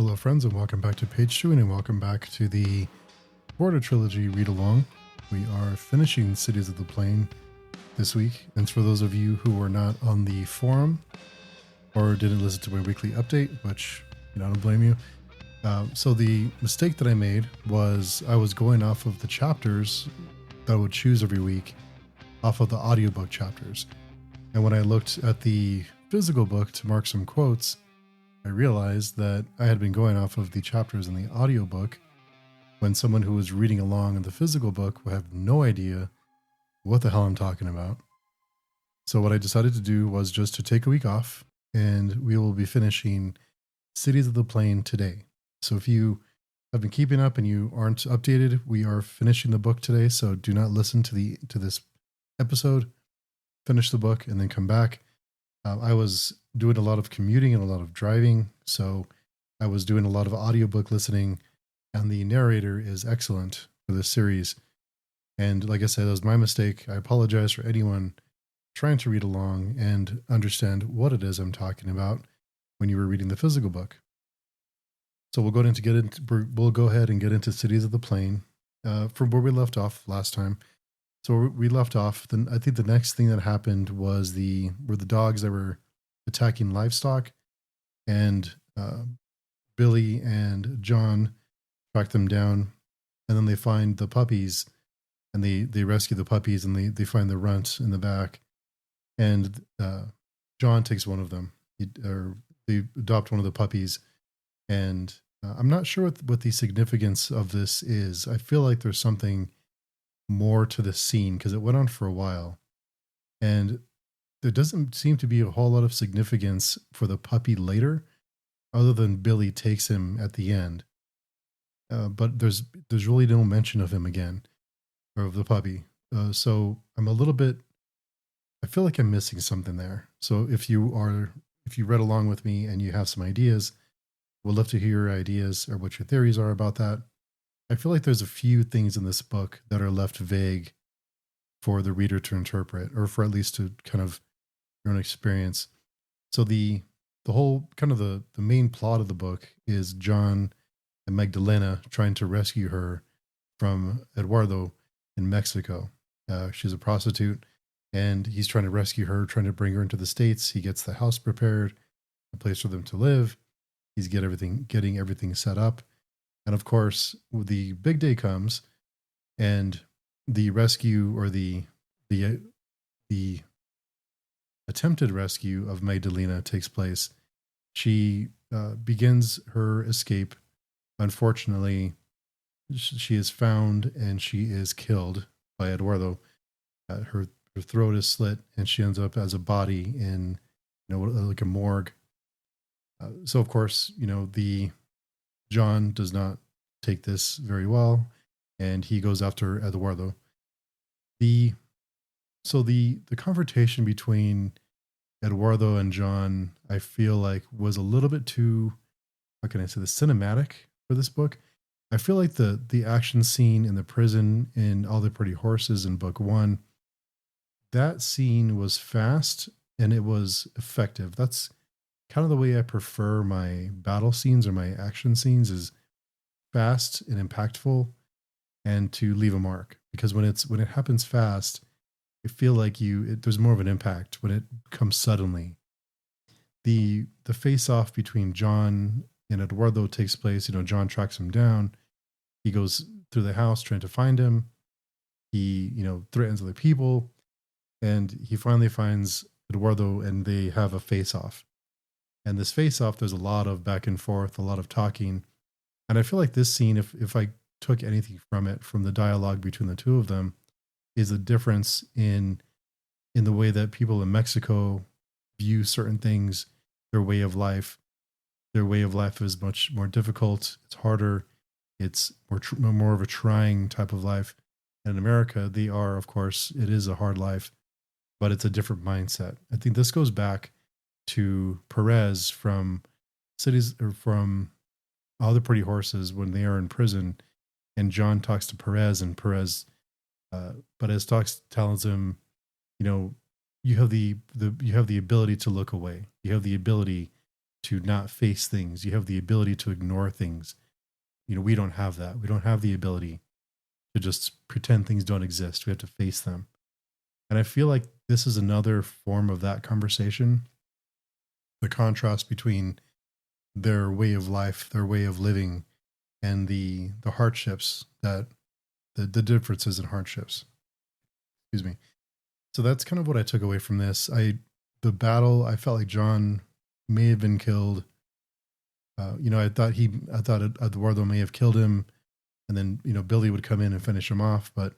Hello, friends, and welcome back to Page 2, and welcome back to the Border Trilogy read-along. We are finishing Cities of the Plain this week, and for those of you who were not on the forum or didn't listen to my weekly update, which, I don't blame you. So the mistake that I made was I was going off of the chapters that I would choose every week, off of the audiobook chapters. And when I looked at the physical book to mark some quotes, I realized that I had been going off of the chapters in the audiobook when someone who was reading along in the physical book would have no idea what the hell I'm talking about. So what I decided to do was just to take a week off, and we will be finishing Cities of the Plain today. So if you have been keeping up and you aren't updated, we are finishing the book today, so do not listen to this episode. Finish the book and then come back. I was doing a lot of commuting and a lot of driving, so I was doing a lot of audiobook listening, and the narrator is excellent for this series. And like I said, that was my mistake. I apologize for anyone trying to read along and understand what it is I'm talking about when you were reading the physical book. So we'll go ahead and get into Cities of the Plain from where we left off last time. So we left off. Then I think the next thing that happened was the dogs that were attacking livestock, and Billy and John track them down, and then they find the puppies, and they rescue the puppies, and they find the runt in the back, and John takes one of them, they adopt one of the puppies, and I'm not sure what the significance of this is. I feel like there's something more to the scene because it went on for a while, and there doesn't seem to be a whole lot of significance for the puppy later, other than Billy takes him at the end. But there's really no mention of him again, or of the puppy. So I'm a little bit. I feel like I'm missing something there. So if you read along with me and you have some ideas, we'd love to hear your ideas or what your theories are about that. I feel like there's a few things in this book that are left vague for the reader to interpret, or for at least to kind of your own experience. So the whole kind of the main plot of the book is John and Magdalena trying to rescue her from Eduardo in Mexico. She's a prostitute, and he's trying to rescue her, trying to bring her into the States. He gets the house prepared, a place for them to live. He's getting everything set up. And of course, the big day comes, and the rescue, or the attempted rescue of Magdalena takes place. She begins her escape. Unfortunately, she is found and she is killed by Eduardo. Her throat is slit, and she ends up as a body in, like a morgue. So of course, the John does not take this very well, and he goes after Eduardo. The confrontation between Eduardo and John, I feel like, was a little bit too, how can I say this, cinematic for this book. I feel like the action scene in the prison in All the Pretty Horses in book 1, that scene was fast and it was effective. That's kind of the way I prefer my battle scenes or my action scenes, is fast and impactful, and to leave a mark. Because when it happens fast, I feel like there's more of an impact when it comes suddenly. The face off between John and Eduardo takes place. John tracks him down. He goes through the house trying to find him. He, threatens other people, and he finally finds Eduardo, and they have a face off. And this face off, there's a lot of back and forth, a lot of talking. And I feel like this scene, if I took anything from it, from the dialogue between the two of them, is a difference in the way that people in Mexico view certain things, their way of life. Their way of life is much more difficult. It's harder. It's more of a trying type of life. And in America, they are, of course, it is a hard life, but it's a different mindset. I think this goes back to Perez from All the Pretty Horses, when they are in prison, and John talks to Perez, and Perez tells him, you have the ability to look away. You have the ability to not face things. You have the ability to ignore things. We don't have that. We don't have the ability to just pretend things don't exist. We have to face them. And I feel like this is another form of that conversation. The contrast between their way of life, their way of living, and the hardships that the differences in hardships. Excuse me. So that's kind of what I took away from this. The battle, I felt like John may have been killed. I thought Eduardo may have killed him, and then Billy would come in and finish him off. But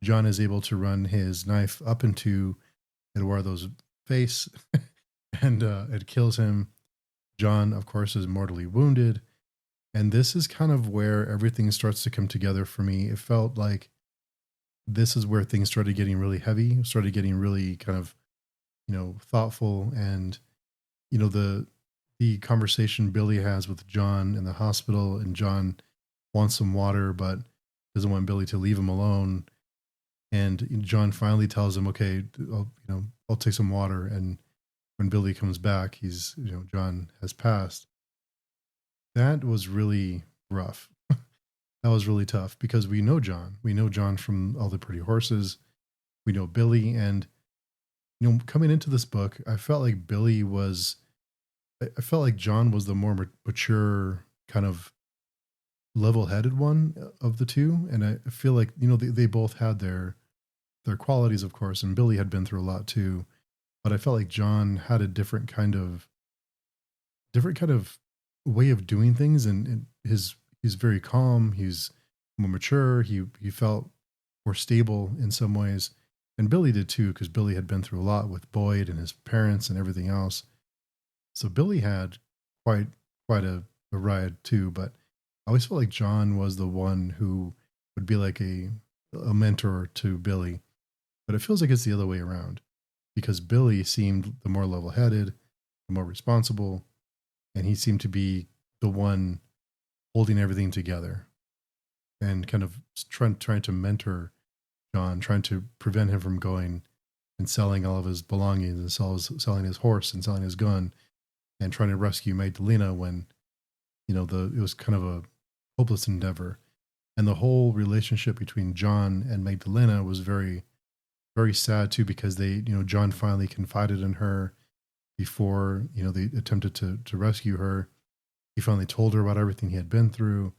John is able to run his knife up into Eduardo's face, and it kills him. John, of course, is mortally wounded, and this is kind of where everything starts to come together for me. It felt like this is where things started getting really heavy, started getting really kind of thoughtful, and the conversation Billy has with John in the hospital, and John wants some water but doesn't want Billy to leave him alone. And John finally tells him, "Okay, I'll take some water." And when Billy comes back, John has passed. That was really rough. That was really tough because we know John. We know John from All the Pretty Horses. We know Billy, and coming into this book, I felt like Billy was. I felt like John was the more mature, kind of level-headed one of the two, and I feel like they both had their qualities, of course, and Billy had been through a lot too, but I felt like John had a different kind of way of doing things, and he's very calm, he's more mature, he felt more stable in some ways, and Billy did too, because Billy had been through a lot with Boyd and his parents and everything else. So Billy had quite a ride too, but I always felt like John was the one who would be like a mentor to Billy. But it feels like it's the other way around because Billy seemed the more level headed, the more responsible, and he seemed to be the one holding everything together and kind of trying to mentor John, trying to prevent him from going and selling all of his belongings and selling his horse and selling his gun and trying to rescue Magdalena when it was kind of a hopeless endeavor. And the whole relationship between John and Magdalena was very, very sad too, because John finally confided in her before they attempted to rescue her. He finally told her about everything he had been through.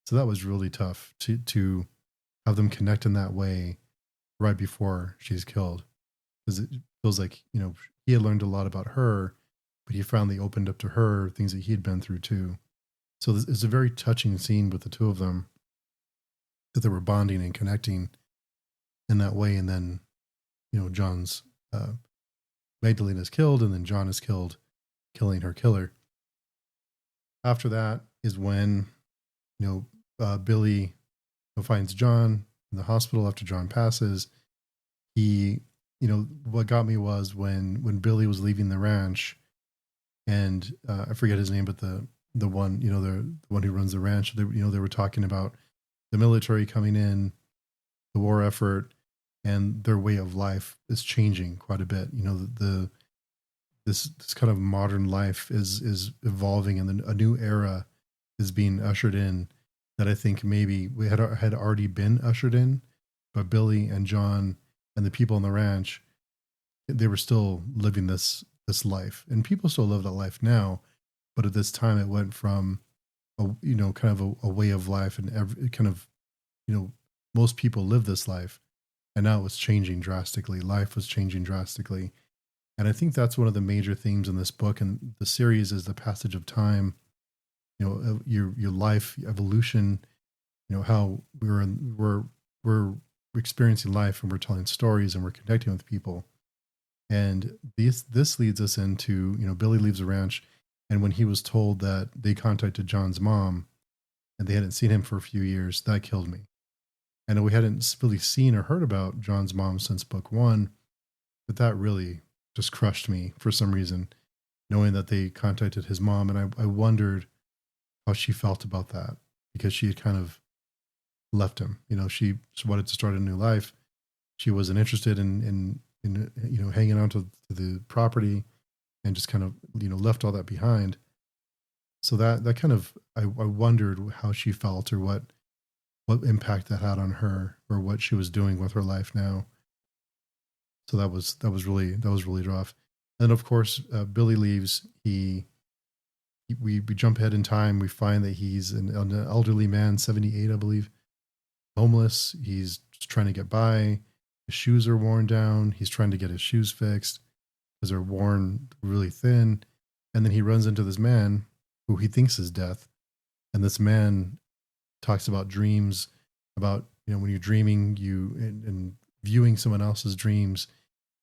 So that was really tough to have them connect in that way right before she's killed, because it feels like he had learned a lot about her, but he finally opened up to her things that he had been through too. So it's a very touching scene with the two of them, that they were bonding and connecting in that way. And then, John's Magdalena is killed, and then John is killed, killing her killer. After that is when, Billy finds John in the hospital after John passes. What got me was when Billy was leaving the ranch, and I forget his name, but the one, the one who runs the ranch, they were talking about the military coming in, the war effort, and their way of life is changing quite a bit. This kind of modern life is evolving, and then a new era is being ushered in that I think maybe we had already been ushered in, but Billy and John and the people on the ranch, they were still living this life, and people still live that life now, but at this time it went from kind of a way of life, and every kind of most people live this life, and now it was changing drastically. Life was changing drastically, and I think that's one of the major themes in this book and the series is the passage of time. Your life evolution. How we're experiencing life, and we're telling stories, and we're connecting with people. And this leads us into, Billy leaves the ranch, and when he was told that they contacted John's mom and they hadn't seen him for a few years, that killed me. And we hadn't really seen or heard about John's mom since book one, but that really just crushed me for some reason, knowing that they contacted his mom. And I wondered how she felt about that, because she had kind of left him. She wanted to start a new life. She wasn't interested in hanging on to the property. and just kind of, left all that behind. So that kind of, I wondered how she felt, or what impact that had on her, or what she was doing with her life now. So that was really rough. And of course, Billy leaves. We jump ahead in time. We find that he's an elderly man, 78, I believe, homeless. He's just trying to get by. His shoes are worn down. He's trying to get his shoes fixed because they're worn really thin. And then he runs into this man who he thinks is death. And this man talks about dreams, about, when you're dreaming, and viewing someone else's dreams.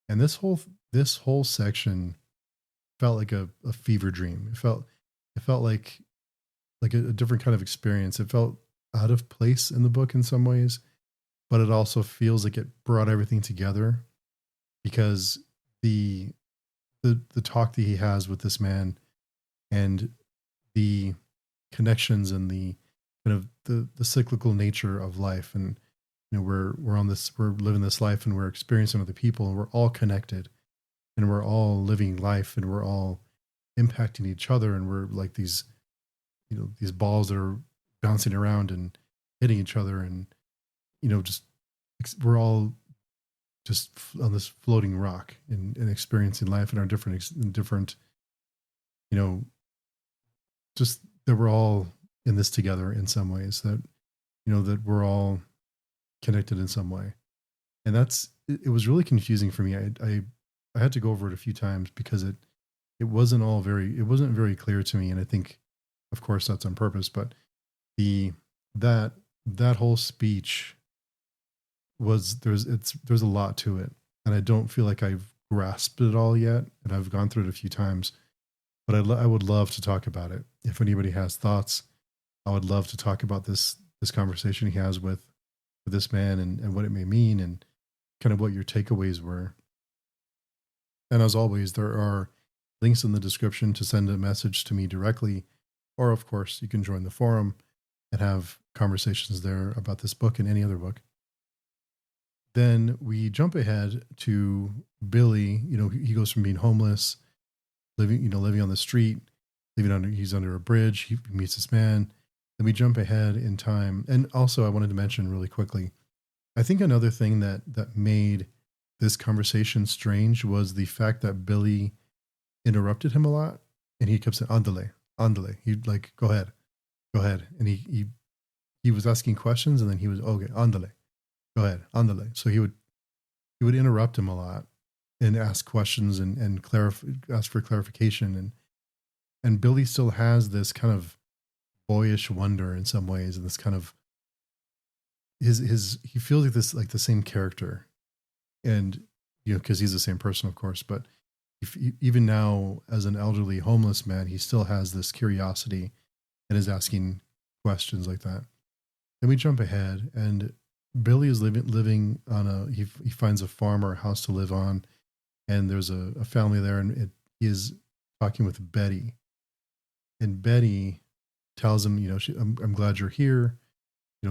And this whole section felt like a fever dream. It felt like a different kind of experience. It felt out of place in the book in some ways, but it also feels like it brought everything together, because the the talk that he has with this man, and the connections, and the kind of the cyclical nature of life. And we're living this life, and we're experiencing other people, and we're all connected, and we're all living life, and we're all impacting each other, and we're like these balls that are bouncing around and hitting each other, and just we're all just on this floating rock, and experiencing life in our different, you know just that we're all in this together in some ways, that that we're all connected in some way. And it was really confusing for me. I had to go over it a few times, because it wasn't very clear to me. And I think, of course, that's on purpose, but the that that whole speech there's a lot to it, and I don't feel like I've grasped it all yet, and I've gone through it a few times. But I would love to talk about it. If anybody has thoughts, I would love to talk about this conversation he has with this man, and what it may mean, and kind of what your takeaways were. And as always, there are links in the description to send a message to me directly, or of course, you can join the forum and have conversations there about this book and any other book. Then we jump ahead to Billy. He goes from being homeless, living on the street, he's under a bridge. He meets this man. Then we jump ahead in time. And also, I wanted to mention really quickly, I think another thing that made this conversation strange was the fact that Billy interrupted him a lot, and he kept saying "andale, andale." He'd like, "Go ahead, go ahead," and he was asking questions, and then he was, "Okay, andale, go ahead, andale." So he would interrupt him a lot, and ask questions, and ask for clarification, and Billy still has this kind of boyish wonder in some ways, and this kind of his he feels like this, like the same character, and because he's the same person, of course, but even now, as an elderly homeless man, he still has this curiosity and is asking questions like that. Then we jump ahead, and Billy is living on he finds a farm or a house to live on, and there's a family there, and he is talking with Betty, and Betty tells him, I'm glad you're here.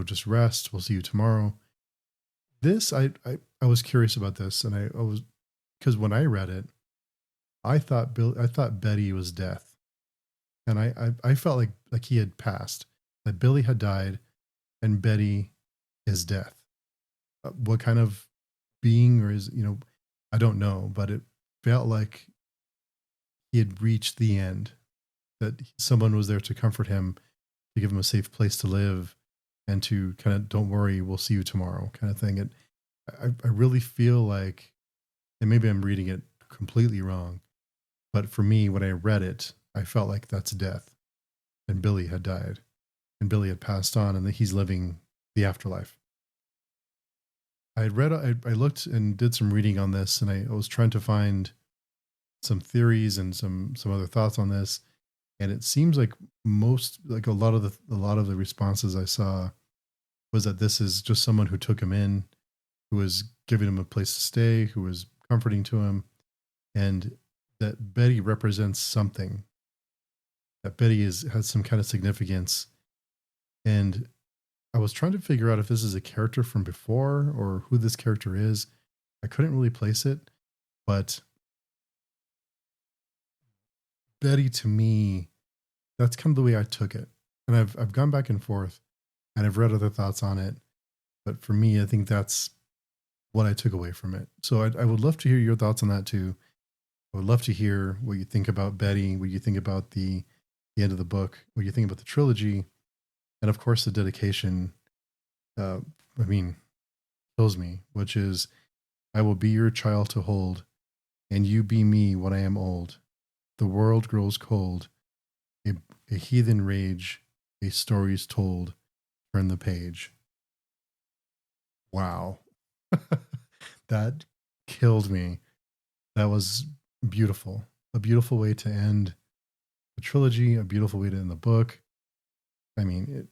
Just rest. We'll see you tomorrow. This I was curious about this, and I was, because when I read it, I thought Betty was death, and I felt like he had passed, that Billy had died, and Betty is death. What kind of being, or is, I don't know, but it felt like he had reached the end, that someone was there to comfort him, to give him a safe place to live, and to kind of, don't worry, we'll see you tomorrow, kind of thing. I really feel like, and maybe I'm reading it completely wrong, but for me, when I read it, I felt like that's death, and Billy had died, and Billy had passed on, and that he's living the afterlife. I looked and did some reading on this, and I was trying to find some theories and some other thoughts on this. And it seems like a lot of the responses I saw was that this is just someone who took him in, who was giving him a place to stay, who was comforting to him, and that Betty represents something, that Betty has some kind of significance. And I was trying to figure out if this is a character from before, or who this character is. I couldn't really place it, but Betty, to me, that's kind of the way I took it. And I've gone back and forth and I've read other thoughts on it. But for me, I think that's what I took away from it. So I would love to hear your thoughts on that too. I would love to hear what you think about Betty, what you think about the end of the book, what you think about the trilogy, and of course the dedication. Uh, I mean, kills me, which is, I will be your child to hold, and you be me when I am old. The world grows cold, a, a heathen rage, a story's told. Turn the page. Wow. That killed me. That was beautiful. A beautiful way to end the trilogy, a beautiful way to end the book. I mean,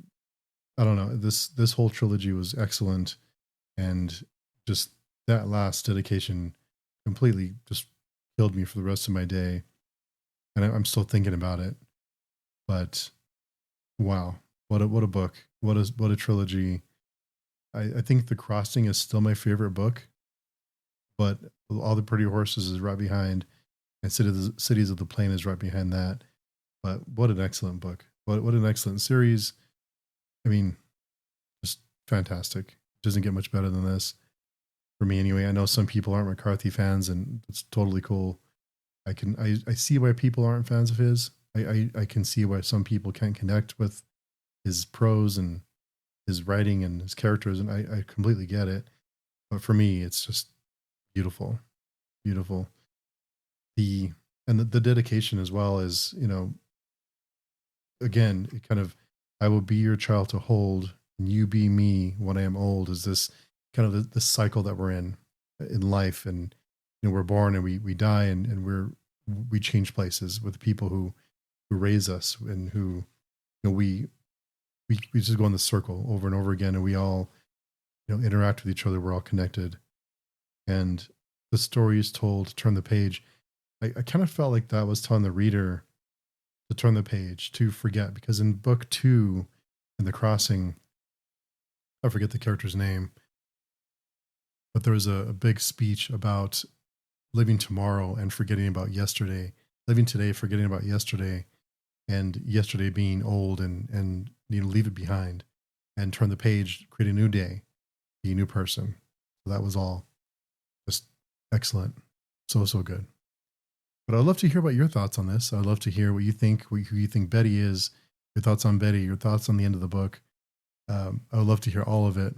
I don't know. This whole trilogy was excellent, and just that last dedication completely just killed me for the rest of my day. And I'm still thinking about it. But wow, what a book! What a trilogy! I think The Crossing is still my favorite book, but All the Pretty Horses is right behind, and Cities of the Plain is right behind that. But what an excellent book! What an excellent series! I mean, just fantastic. Doesn't get much better than this for me, anyway. I know some people aren't McCarthy fans, and it's totally cool. I see why people aren't fans of his. I can see why some people can't connect with his prose and his writing and his characters, and I completely get it. But for me, it's just beautiful, beautiful. The dedication as well is, again, it kind of, I will be your child to hold, and you be me when I am old, is this kind of the cycle that we're in life. And we're born and we die, and we change places with the people who raise us, and who, we just go in the circle over and over again, and we all, interact with each other. We're all connected, and the story is told. Turn the page. I kind of felt like that was telling the reader to turn the page, to forget, because in book 2, in The Crossing, I forget the character's name, but there was a big speech about living tomorrow and forgetting about yesterday, living today, forgetting about yesterday, and yesterday being old, and leave it behind and turn the page, create a new day, be a new person. So that was all just excellent. So good. But I'd love to hear about your thoughts on this. I'd love to hear what you think, who you think Betty is, your thoughts on Betty, your thoughts on the end of the book. I would love to hear all of it.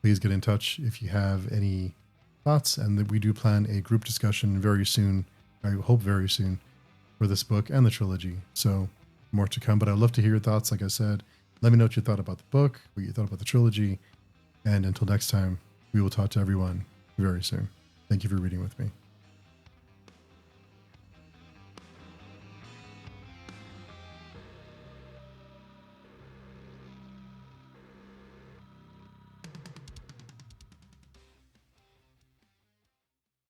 Please get in touch if you have any thoughts, and that we do plan a group discussion very soon. I hope very soon, for this book and the trilogy. So more to come, but I'd love to hear your thoughts. Like I said, let me know what you thought about the book, what you thought about the trilogy. And until next time, we will talk to everyone very soon. Thank you for reading with me.